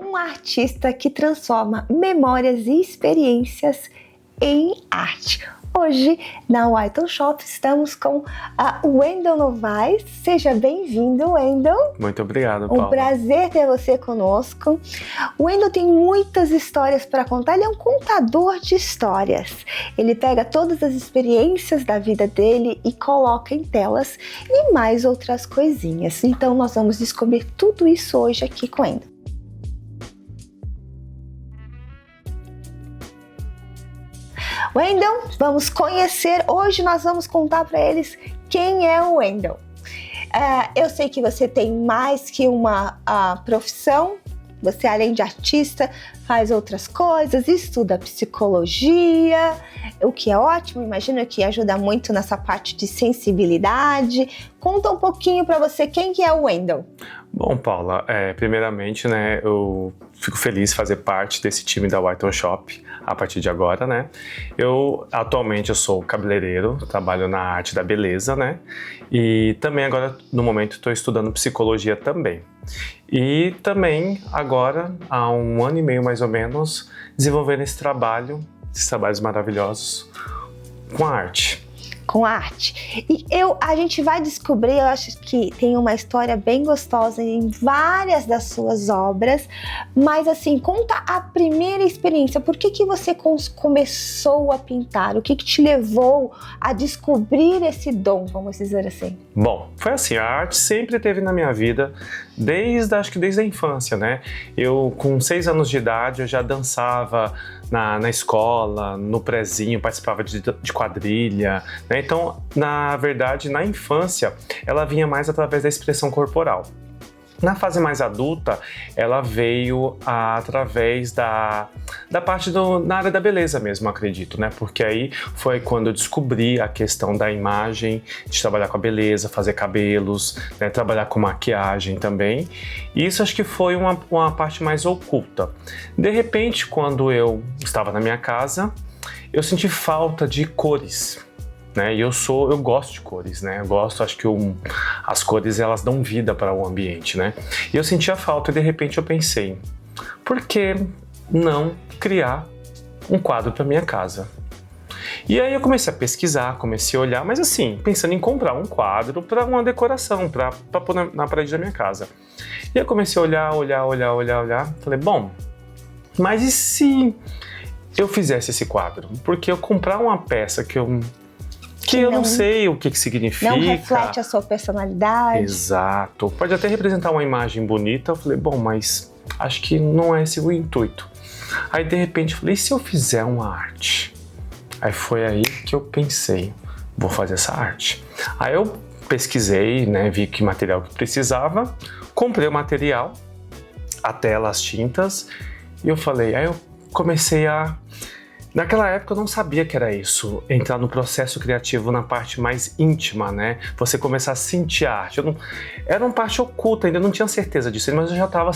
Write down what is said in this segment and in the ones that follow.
um artista que transforma memórias e experiências em arte. Hoje, na White Shop, estamos com a Wendel Novaes. Seja bem-vindo, Wendel. Muito obrigado, Paula. Um prazer ter você conosco. O Wendel tem muitas histórias para contar. Ele é um contador de histórias. Ele pega todas as experiências da vida dele e coloca em telas e mais outras coisinhas. Então, nós vamos descobrir tudo isso hoje aqui com o Wendel. Wendel, vamos conhecer. Hoje nós vamos contar para eles quem é o Wendel. Eu sei que você tem mais que uma profissão. Você, além de artista, faz outras coisas, estuda psicologia, o que é ótimo, imagino que ajuda muito nessa parte de sensibilidade. Conta um pouquinho para você quem que é o Wendel. Bom, Paula, primeiramente, né, eu fico feliz de fazer parte desse time da White Shop a partir de agora, né? Atualmente eu sou cabeleireiro, trabalho na arte da beleza, né? E também agora, no momento, estou estudando psicologia também. E também agora, há 1 ano e meio mais ou menos, desenvolvendo esses trabalhos maravilhosos com a arte. Com arte. E a gente vai descobrir, eu acho que tem uma história bem gostosa em várias das suas obras, mas assim, conta a primeira experiência. Por que você começou a pintar? O que te levou a descobrir esse dom, vamos dizer assim? Bom, foi assim, a arte sempre teve na minha vida, desde a infância, né? Eu, com 6 anos de idade, eu já dançava na escola, no prezinho, participava de quadrilha, né? Então, na verdade, na infância, ela vinha mais através da expressão corporal. Na fase mais adulta, ela veio através da parte na área da beleza mesmo, acredito, né? Porque aí foi quando eu descobri a questão da imagem, de trabalhar com a beleza, fazer cabelos, né? Trabalhar com maquiagem também. E isso acho que foi uma parte mais oculta. De repente, quando eu estava na minha casa, eu senti falta de cores. Né? E eu gosto de cores, né? Acho que as cores elas dão vida para o ambiente, né? E eu sentia falta e de repente eu pensei, por que não criar um quadro para minha casa? E aí eu comecei a pesquisar, comecei a olhar, mas assim, pensando em comprar um quadro para uma decoração, para pôr na parede da minha casa. E eu comecei a olhar, falei, bom, mas e se eu fizesse esse quadro? Porque eu comprar uma peça que eu não sei o que significa. Não reflete a sua personalidade. Exato. Pode até representar uma imagem bonita. Eu falei, bom, mas acho que não é esse o intuito. Aí, de repente, eu falei, e se eu fizer uma arte? Aí foi aí que eu pensei, vou fazer essa arte. Aí eu pesquisei, né, vi que material que precisava, comprei o material, a tela, as tintas, e eu falei, aí eu comecei Naquela época eu não sabia que era isso, entrar no processo criativo na parte mais íntima, né? Você começar a sentir a arte. Era uma parte oculta, ainda não tinha certeza disso, mas eu já estava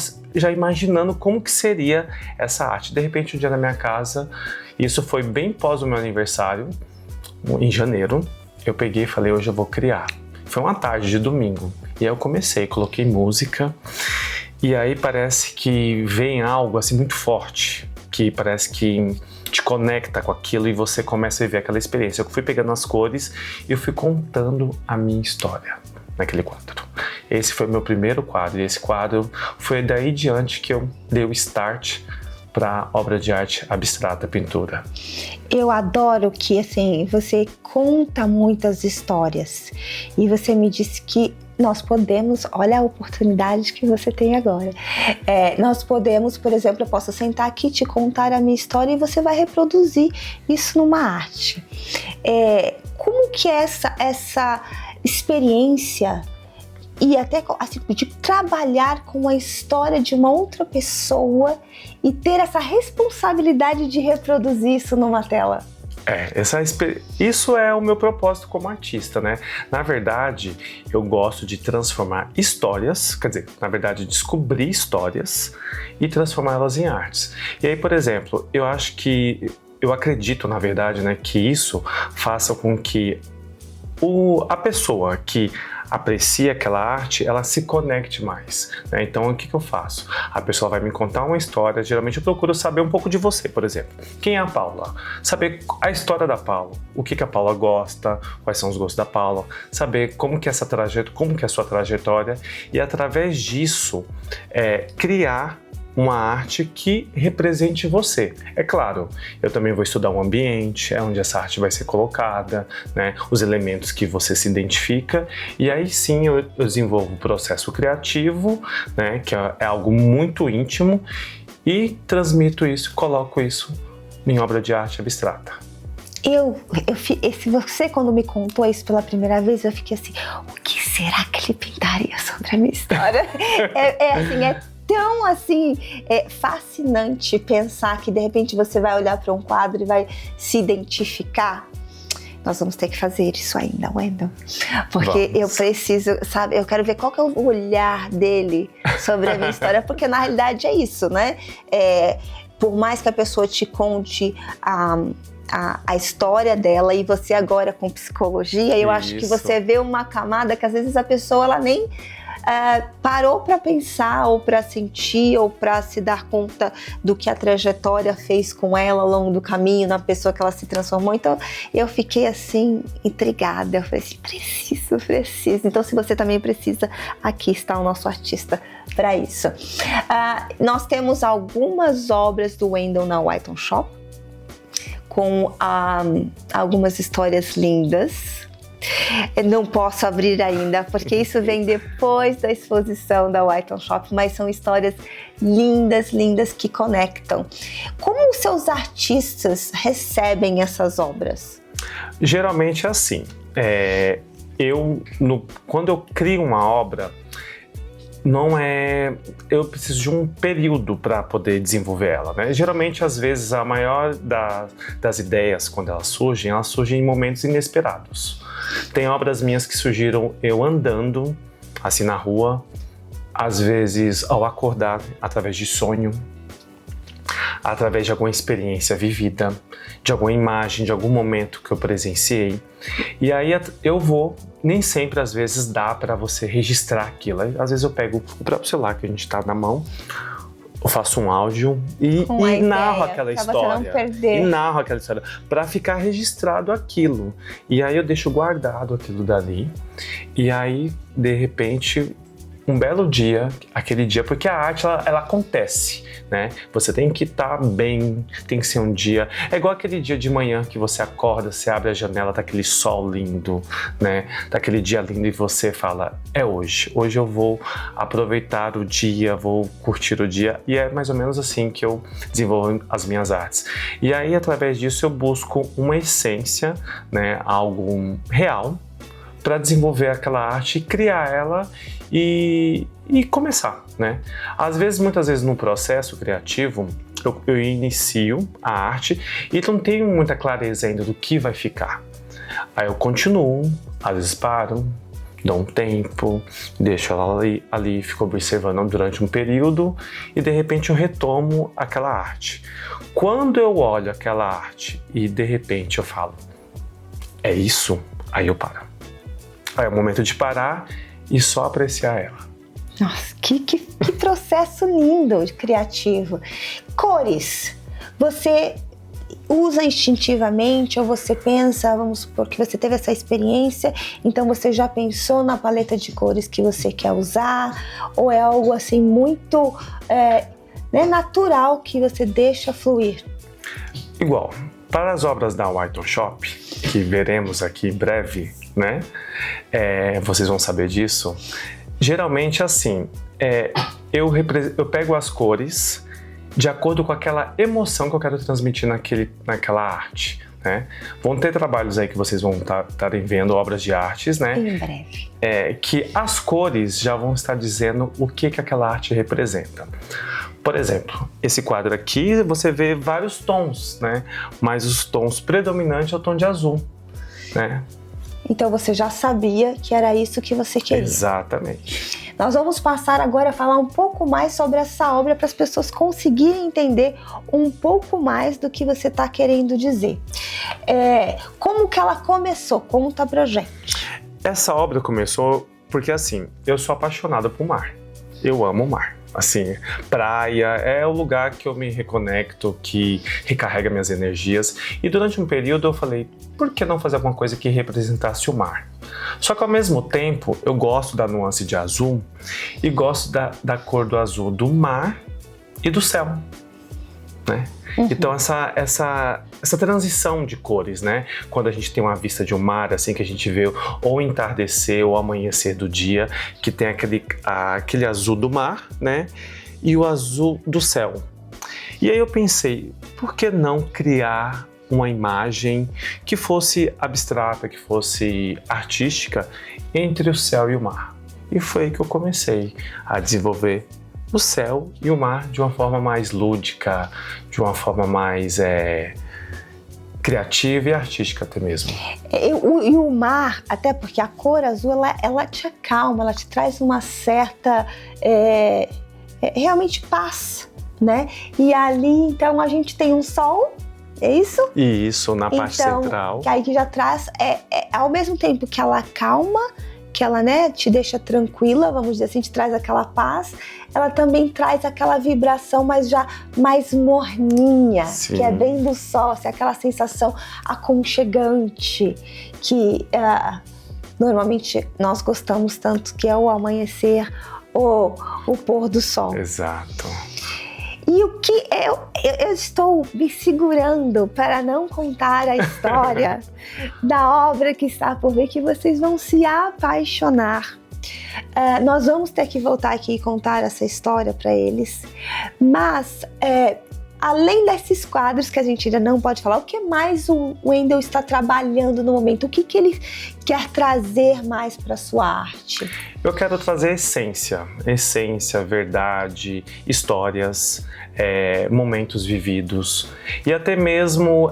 imaginando como que seria essa arte. De repente, um dia na minha casa, isso foi bem pós o meu aniversário, em janeiro, eu peguei e falei, hoje eu vou criar. Foi uma tarde de domingo, e aí eu coloquei música, e aí parece que vem algo assim muito forte, que parece que te conecta com aquilo e você começa a viver aquela experiência. Eu fui pegando as cores e eu fui contando a minha história naquele quadro. Esse foi o meu primeiro quadro e esse quadro foi daí diante que eu dei o start para obra de arte abstrata, pintura. Eu adoro que assim, você conta muitas histórias e você me disse que nós podemos, olha a oportunidade que você tem agora. Nós podemos, por exemplo, eu posso sentar aqui, te contar a minha história e você vai reproduzir isso numa arte. Como que é essa experiência e até assim, de trabalhar com a história de uma outra pessoa e ter essa responsabilidade de reproduzir isso numa tela? Isso é o meu propósito como artista, né? Na verdade, eu gosto de transformar histórias, quer dizer, na verdade, descobrir histórias e transformá-las em artes. E aí, por exemplo, eu acredito, na verdade, né, que isso faça com que a pessoa que aprecia aquela arte, ela se conecte mais, né? Então, o que eu faço? A pessoa vai me contar uma história, geralmente eu procuro saber um pouco de você, por exemplo. Quem é a Paula? Saber a história da Paula, o que a Paula gosta, quais são os gostos da Paula, saber como que é a sua trajetória e, através disso, criar uma arte que represente você. É claro, eu também vou estudar o ambiente, onde essa arte vai ser colocada, né, os elementos que você se identifica, e aí sim eu desenvolvo o processo criativo, né, que é algo muito íntimo, e transmito isso, coloco isso em obra de arte abstrata. Se você, quando me contou isso pela primeira vez, eu fiquei assim, o que será que ele pintaria sobre a minha história? Tão assim, fascinante pensar que de repente você vai olhar para um quadro e vai se identificar. Nós vamos ter que fazer isso ainda, Wendel. Porque eu preciso, sabe, eu quero ver qual que é o olhar dele sobre a minha história, porque na realidade é isso, né? Por mais que a pessoa te conte a história dela e você agora com psicologia, eu acho que você vê uma camada que às vezes a pessoa ela nem parou para pensar ou para sentir ou para se dar conta do que a trajetória fez com ela ao longo do caminho, na pessoa que ela se transformou. Então eu fiquei assim intrigada, eu falei assim, preciso. Então se você também precisa, aqui está o nosso artista para isso. Nós temos algumas obras do Wendel na White Shop com algumas histórias lindas. Eu não posso abrir ainda, porque isso vem depois da exposição da White Shop, mas são histórias lindas que conectam. Como os seus artistas recebem essas obras? Geralmente é assim, quando eu crio uma obra, eu preciso de um período para poder desenvolver ela, né? Geralmente, às vezes, a maior das ideias, quando elas surgem em momentos inesperados. Tem obras minhas que surgiram eu andando, assim, na rua, às vezes ao acordar, através de sonho, através de alguma experiência vivida, de alguma imagem, de algum momento que eu presenciei. E aí nem sempre, às vezes, dá para você registrar aquilo. Às vezes eu pego o próprio celular que a gente tá na mão, eu faço um áudio e narro aquela história. E narro aquela história para ficar registrado aquilo. E aí eu deixo guardado aquilo dali. E aí, de repente, um belo dia, aquele dia, porque a arte ela acontece, né? Você tem que estar bem, tem que ser um dia. É igual aquele dia de manhã que você acorda, você abre a janela, tá aquele sol lindo, né? Tá aquele dia lindo e você fala, é hoje. Hoje eu vou aproveitar o dia, vou curtir o dia. E é mais ou menos assim que eu desenvolvo as minhas artes. E aí, através disso, eu busco uma essência, né? Algo real, para desenvolver aquela arte, criar ela e começar, né? Muitas vezes no processo criativo, eu inicio a arte e não tenho muita clareza ainda do que vai ficar. Aí eu continuo, às vezes paro, dou um tempo, deixo ela ali, fico observando durante um período e de repente eu retomo aquela arte. Quando eu olho aquela arte e de repente eu falo, é isso, aí eu paro. Aí é o momento de parar e só apreciar ela. Nossa, que processo lindo, criativo. Cores, você usa instintivamente ou você pensa, vamos supor que você teve essa experiência, então você já pensou na paleta de cores que você quer usar, ou é algo assim muito natural que você deixa fluir? Igual, para as obras da White Shop, que veremos aqui em breve, né? Vocês vão saber disso. Geralmente assim, eu pego as cores de acordo com aquela emoção que eu quero transmitir naquela arte, né? Vão ter trabalhos aí que vocês vão estarem vendo, obras de artes, né? Em breve. Que as cores já vão estar dizendo o que aquela arte representa. Por exemplo, esse quadro aqui, você vê vários tons, né? Mas os tons predominantes é o tom de azul, né? Então você já sabia que era isso que você queria. Exatamente. Nós vamos passar agora a falar um pouco mais sobre essa obra para as pessoas conseguirem entender um pouco mais do que você está querendo dizer. Como que ela começou? Conta pra gente. Essa obra começou porque assim, eu sou apaixonado por mar. Eu amo o mar. Assim, praia é o lugar que eu me reconecto, que recarrega minhas energias. E durante um período eu falei, por que não fazer alguma coisa que representasse o mar? Só que ao mesmo tempo, eu gosto da nuance de azul e gosto da cor do azul do mar e do céu, né? Então essa transição de cores, né? Quando a gente tem uma vista de um mar, assim, que a gente vê ou entardecer ou amanhecer do dia, que tem aquele azul do mar, né? E o azul do céu. E aí eu pensei, por que não criar uma imagem que fosse abstrata, que fosse artística entre o céu e o mar? E foi aí que eu comecei a desenvolver o céu e o mar de uma forma mais lúdica, de uma forma mais criativa e artística até mesmo. E o mar, até porque a cor azul, ela te acalma, ela te traz uma certa, realmente paz, né? E ali, então, a gente tem um sol, é isso? Isso, na parte central. Que aí que já traz, ao mesmo tempo que ela acalma, que ela, né, te deixa tranquila, vamos dizer assim, te traz aquela paz, ela também traz aquela vibração, mas já mais morninha, Sim. que é bem do sol, assim, aquela sensação aconchegante, que normalmente nós gostamos tanto, que é o amanhecer, o pôr do sol. Exato. E o que eu estou me segurando para não contar a história da obra que está por vir, que vocês vão se apaixonar. Nós vamos ter que voltar aqui e contar essa história para eles, mas além desses quadros que a gente ainda não pode falar, o que mais o Wendel está trabalhando no momento? O que ele quer trazer mais para a sua arte? Eu quero trazer essência, verdade, histórias, momentos vividos e até mesmo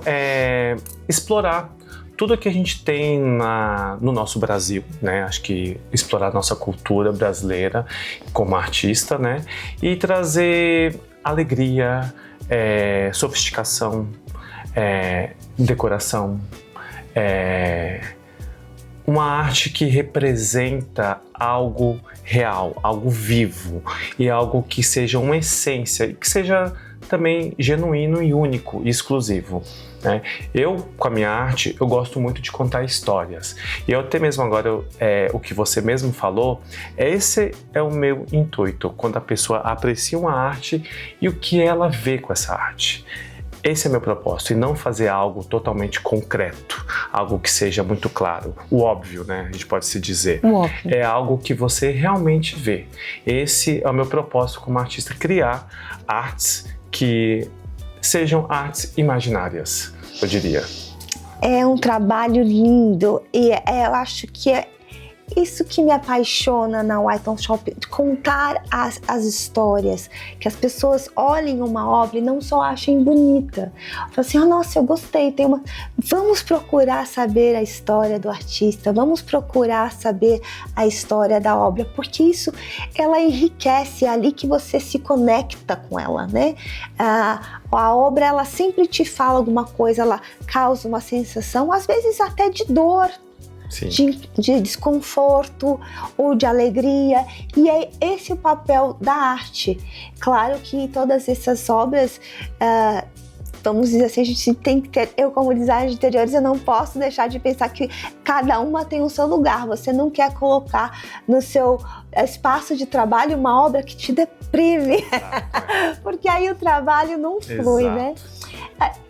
explorar tudo que a gente tem no nosso Brasil, né? Acho que explorar nossa cultura brasileira como artista, né? E trazer alegria, sofisticação, decoração, uma arte que representa algo real, algo vivo e algo que seja uma essência, que seja também genuíno e único e exclusivo, né? Eu, com a minha arte, eu gosto muito de contar histórias. E eu até mesmo agora, o que você mesmo falou, esse é o meu intuito, quando a pessoa aprecia uma arte e o que ela vê com essa arte. Esse é meu propósito, e não fazer algo totalmente concreto, algo que seja muito claro, o óbvio, né? A gente pode se dizer. O óbvio. É algo que você realmente vê. Esse é o meu propósito como artista, criar artes que sejam artes imaginárias, eu diria. É um trabalho lindo e eu acho que é isso que me apaixona na White On Shop, contar as histórias, que as pessoas olhem uma obra e não só achem bonita. Falam assim, nossa, eu gostei, vamos procurar saber a história do artista, vamos procurar saber a história da obra, porque isso, ela enriquece, é ali que você se conecta com ela, né? A obra, ela sempre te fala alguma coisa, ela causa uma sensação, às vezes até de dor, de desconforto ou de alegria, e é esse o papel da arte. Claro que todas essas obras, vamos dizer assim, a gente tem que ter, eu como designer de interiores, eu não posso deixar de pensar que cada uma tem o seu lugar. Você não quer colocar no seu espaço de trabalho uma obra que te deprime, porque aí o trabalho não flui, né?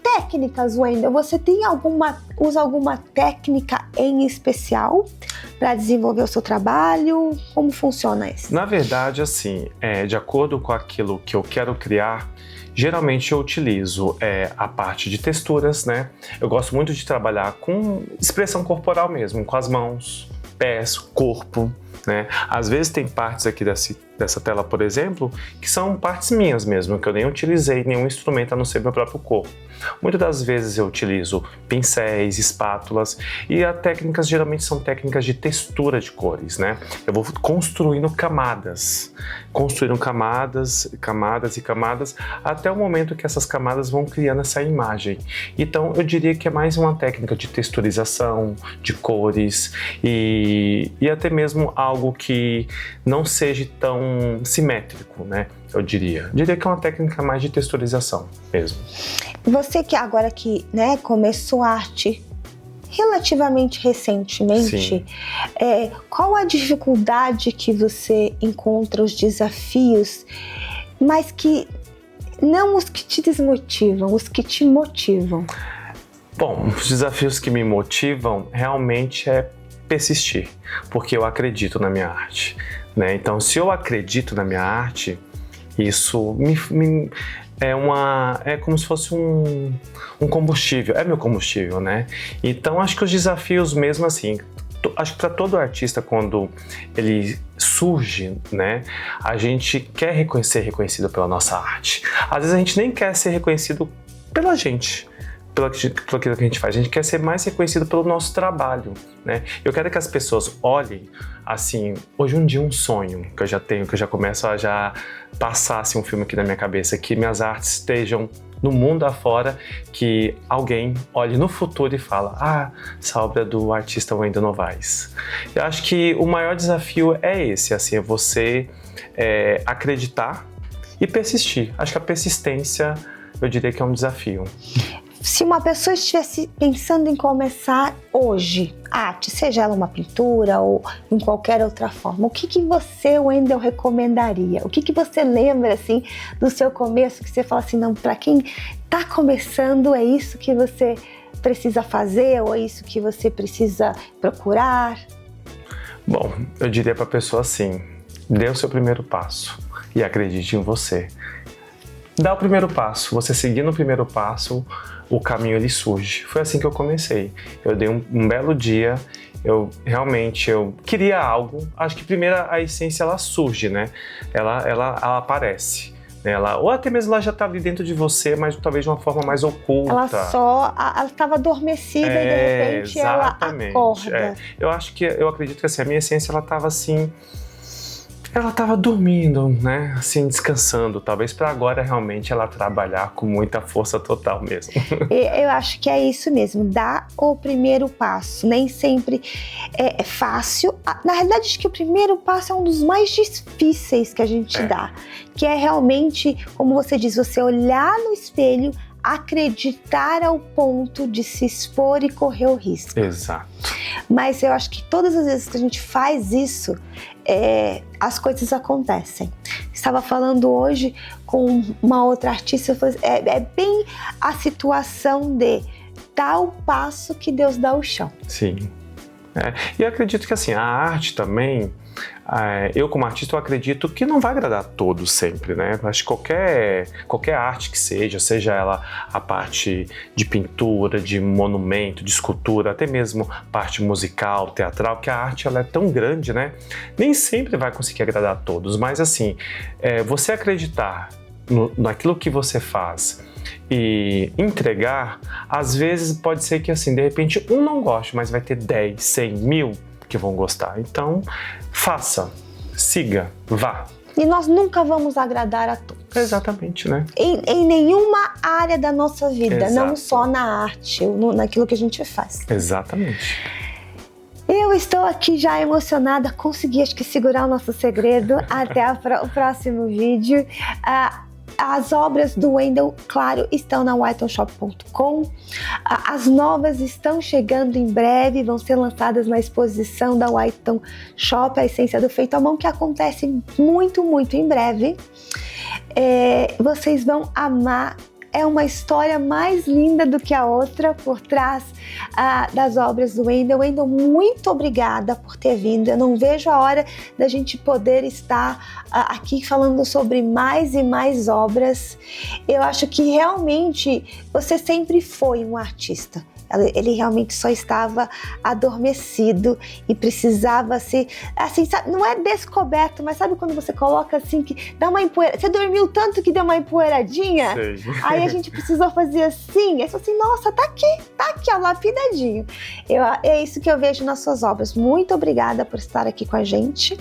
Técnicas, Wendel, você usa alguma técnica em especial para desenvolver o seu trabalho? Como funciona isso? Na verdade, assim, de acordo com aquilo que eu quero criar, geralmente eu utilizo a parte de texturas, né? Eu gosto muito de trabalhar com expressão corporal mesmo, com as mãos, pés, corpo, né? Às vezes tem partes aqui dessa tela, por exemplo, que são partes minhas mesmo, que eu nem utilizei nenhum instrumento a não ser meu próprio corpo. Muitas das vezes eu utilizo pincéis, espátulas, e as técnicas geralmente são técnicas de textura de cores, né? Eu vou construindo camadas, camadas e camadas, até o momento que essas camadas vão criando essa imagem. Então eu diria que é mais uma técnica de texturização, de cores e até mesmo algo que não seja tão simétrico, né? Eu diria que é uma técnica mais de texturização mesmo. Você que agora que, né, começou a arte relativamente recentemente, qual a dificuldade que você encontra, os desafios, mas que não os que te desmotivam, os que te motivam? Bom, os desafios que me motivam realmente é persistir, porque eu acredito na minha arte, né? Então, se eu acredito na minha arte, isso é como se fosse um combustível, é meu combustível, né? Então acho que os desafios mesmo assim, acho que para todo artista quando ele surge, né, a gente quer ser reconhecido pela nossa arte. Às vezes a gente nem quer ser reconhecido pela gente, pelo aquilo que a gente faz, a gente quer ser mais reconhecido pelo nosso trabalho, né? Eu quero que as pessoas olhem assim, hoje um dia um sonho que eu já tenho, que eu já começo a já passar assim, um filme aqui na minha cabeça, que minhas artes estejam no mundo afora, que alguém olhe no futuro e fala, essa obra é do artista Wendel Novaes. Eu acho que o maior desafio é esse, assim, é você acreditar e persistir. Acho que a persistência, eu diria que é um desafio. Se uma pessoa estivesse pensando em começar hoje arte, seja ela uma pintura ou em qualquer outra forma, o que você, Wendel, recomendaria? O que você lembra assim do seu começo, que você fala assim, não, para quem está começando é isso que você precisa fazer ou é isso que você precisa procurar? Bom, eu diria para a pessoa assim, dê o seu primeiro passo e acredite em você. Dá o primeiro passo, você seguindo o primeiro passo, o caminho ele surge. Foi assim que eu comecei. Eu dei um belo dia, eu queria algo. Acho que primeiro a essência ela surge, né? Ela aparece. Ou até mesmo ela já está ali dentro de você, mas talvez de uma forma mais oculta. Ela estava adormecida e de repente exatamente. Ela acorda. Eu acredito que assim, a minha essência ela estava assim. Ela estava dormindo, né? Assim, descansando. Talvez para agora realmente ela trabalhar com muita força total mesmo. Eu acho que é isso mesmo. Dá o primeiro passo. Nem sempre é fácil. Na realidade, acho que o primeiro passo é um dos mais difíceis que a gente dá. Que é realmente, como você diz, você olhar no espelho, acreditar ao ponto de se expor e correr o risco. Exato. Mas eu acho que todas as vezes que a gente faz isso, as coisas acontecem. Estava falando hoje com uma outra artista, é bem a situação de dar o passo que Deus dá o chão. Sim. E eu acredito que assim, a arte também, eu como artista, eu acredito que não vai agradar a todos sempre, né? Acho que qualquer arte que seja ela a parte de pintura, de monumento, de escultura, até mesmo parte musical, teatral, que a arte ela é tão grande, né? Nem sempre vai conseguir agradar a todos, mas assim, você acreditar naquilo que você faz e entregar, às vezes pode ser que assim, de repente um não goste, mas vai ter 10, 100, 1000 que vão gostar. Então, faça, siga, vá. E nós nunca vamos agradar a todos. Exatamente, né? Em nenhuma área da nossa vida, Exato. Não só na arte, naquilo que a gente faz. Exatamente. Eu estou aqui já emocionada, consegui acho que segurar o nosso segredo até o próximo vídeo. As obras do Wendel, claro, estão na whitonshop.com. As novas estão chegando em breve, vão ser lançadas na exposição da Whiton Shop, a essência do feito à mão, que acontece muito, muito em breve. Vocês vão amar. É uma história mais linda do que a outra por trás das obras do Wendel. Wendel, muito obrigada por ter vindo. Eu não vejo a hora da gente poder estar aqui falando sobre mais e mais obras. Eu acho que realmente você sempre foi um artista. Ele realmente só estava adormecido e precisava ser, assim, sabe, não é descoberto, mas sabe quando você coloca assim, que dá uma empoeira, você dormiu tanto que deu uma empoeiradinha? Sei. Aí a gente precisou fazer assim, aí falou assim, nossa, tá aqui, ó, lapidadinho. É isso que eu vejo nas suas obras. Muito obrigada por estar aqui com a gente.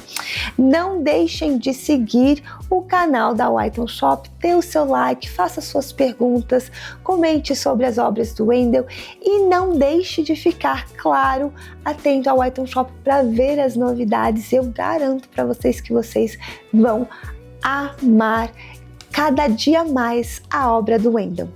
Não deixem de seguir o canal da White Shop, dê o seu like, faça suas perguntas, comente sobre as obras do Wendel e não deixe de ficar, claro, atento ao White Shop para ver as novidades. Eu garanto para vocês que vocês vão amar cada dia mais a obra do Wendel.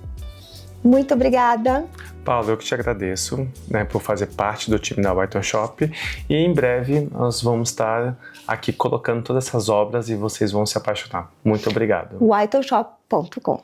Muito obrigada. Paulo, eu que te agradeço, né, por fazer parte do time da White Shop, e em breve nós vamos estar aqui colocando todas essas obras e vocês vão se apaixonar. Muito obrigado. whiteshop.com